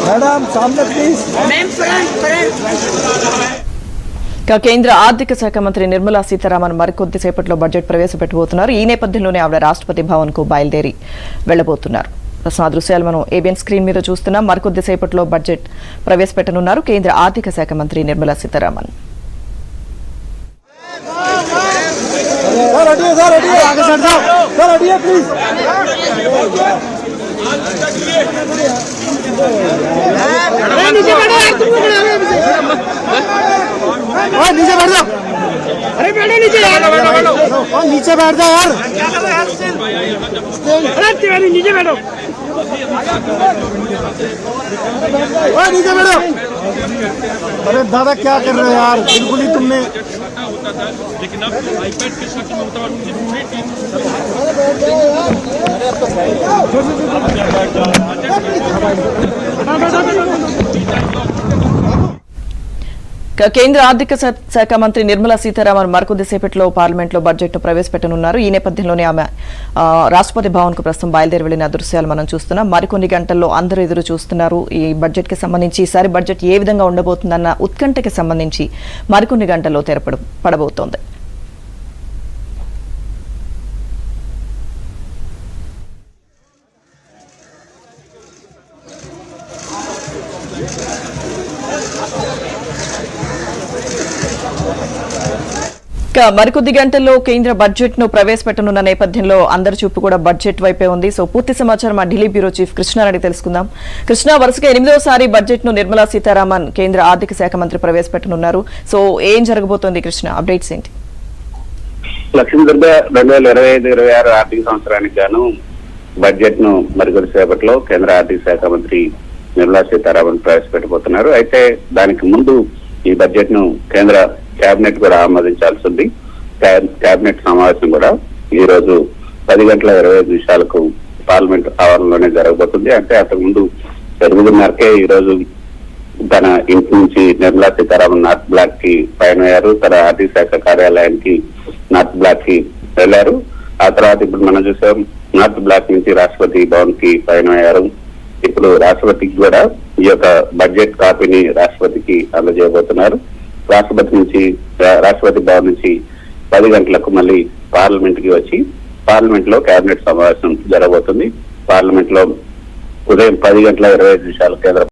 Madam सामने please. కేంద్ర ఆర్థిక శాఖ మంత్రి నిర్మలా సీతారామన్ మరికొద్దిసేపట్లో బడ్జెట్ ప్రవేశపెట్టబోతున్నారు. ఈ నేపథ్యంలోనే ఆవిడ రాష్ట్రపతి భవన్ కు బయలుదేరి వెళ్లబోతున్నారు. ప్రస్తుతం ఆ దృశ్యాలు మనం ఏబిఎన్ స్క్రీన్ మీద చూస్తున్నాం. మరికొద్దిసేపట్లో బడ్జెట్ ప్రవేశపెట్టనున్నారు కేంద్ర ఆర్థిక శాఖ మంత్రి నిర్మలా సీతారామన్. नीचे बैठ जाओ। अरे बैठो नीचे यार। नीचे बैठ जाओ यार। अरे तिवारी नीचे बैठो। नीचे बैठो। अरे दादा क्या कर रहे हो यार, बिल्कुल ही तुमने लेकिन अब आईपैड के शक्ल में होता కేంద్ర ఆర్థిక శాఖ మంత్రి నిర్మలా సీతారామన్ మరికొద్దిసేపట్లో పార్లమెంట్లో బడ్జెట్ ను ప్రవేశపెట్టనున్నారు. ఈ నేపథ్యంలోనే ఆమె రాష్ట్రపతి భవన్ కు ప్రస్తుతం బయలుదేరి వెళ్లిన దృశ్యాలు మనం చూస్తున్నాం. మరికొన్ని గంటల్లో అందరూ ఎదురు చూస్తున్నారు. ఈ బడ్జెట్ కి సంబంధించి ఈసారి బడ్జెట్ ఏ విధంగా ఉండబోతుందన్న ఉత్కంఠకి సంబంధించి మరికొన్ని గంటల్లో తెరపడబోతోంది. మరికొద్ది గంటల్లో కేంద్ర బడ్జెట్ ను ప్రవేశపెట్టనున్న నేపథ్యంలో అందరి చూపు కూడా బడ్జెట్ వైపే ఉంది. సో పూర్తి సమాచారం మా ఢిల్లీ బ్యూరో చీఫ్ కృష్ణారెడ్డి తెలుసుకుందాం. కృష్ణ, వరుసగా 8వ బడ్జెట్ ను నిర్మలా సీతారామన్ కేంద్ర ఆర్థిక శాఖ మంత్రి ప్రవేశపెట్టనున్నారు. సో ఏం జరగబోతోంది కృష్ణ, అప్డేట్స్ ఏంటి? లక్ష్మీదుర్గ 2025-26 ఆర్థిక సంవత్సరానికి గాను బడ్జెట్ ను మరికొద్దిసేపట్లో కేంద్ర ఆర్థిక శాఖ మంత్రి నిర్మలా సీతారామన్ ప్రవేశపెట్టబోతున్నారు. అయితే దానికి ముందు ఈ బడ్జెట్ ను కేంద్ర కేబినెట్ కూడా ఆమోదించాల్సి ఉంది. కేబినెట్ సమావేశం కూడా ఈ రోజు 10:25 పార్లమెంట్ ఆవరణలోనే జరగబోతుంది. అంటే అంతకుముందు 8:30కే ఈ రోజు తన ఇంటి నుంచి నిర్మలా సీతారామన్ నార్త్ బ్లాక్ కి పయనమయ్యారు. తన ఆర్థిక శాఖ కార్యాలయానికి నార్త్ బ్లాక్ కి వెళ్లారు. ఆ తర్వాత ఇప్పుడు మనం చూసాం నార్త్ బ్లాక్ నుంచి రాష్ట్రపతి భవన్ కి పయనమయ్యారు. ఇప్పుడు రాష్ట్రపతికి కూడా ఈ యొక్క బడ్జెట్ కాపీని రాష్ట్రపతికి అందజేయబోతున్నారు. రాష్ట్రపతి భవన్ నుంచి 10 గంటలకు మళ్ళీ పార్లమెంట్ కి వచ్చి పార్లమెంట్ లో కేబినెట్ సమావేశం జరగబోతుంది. పార్లమెంట్ లో ఉదయం 10:25 కేంద్ర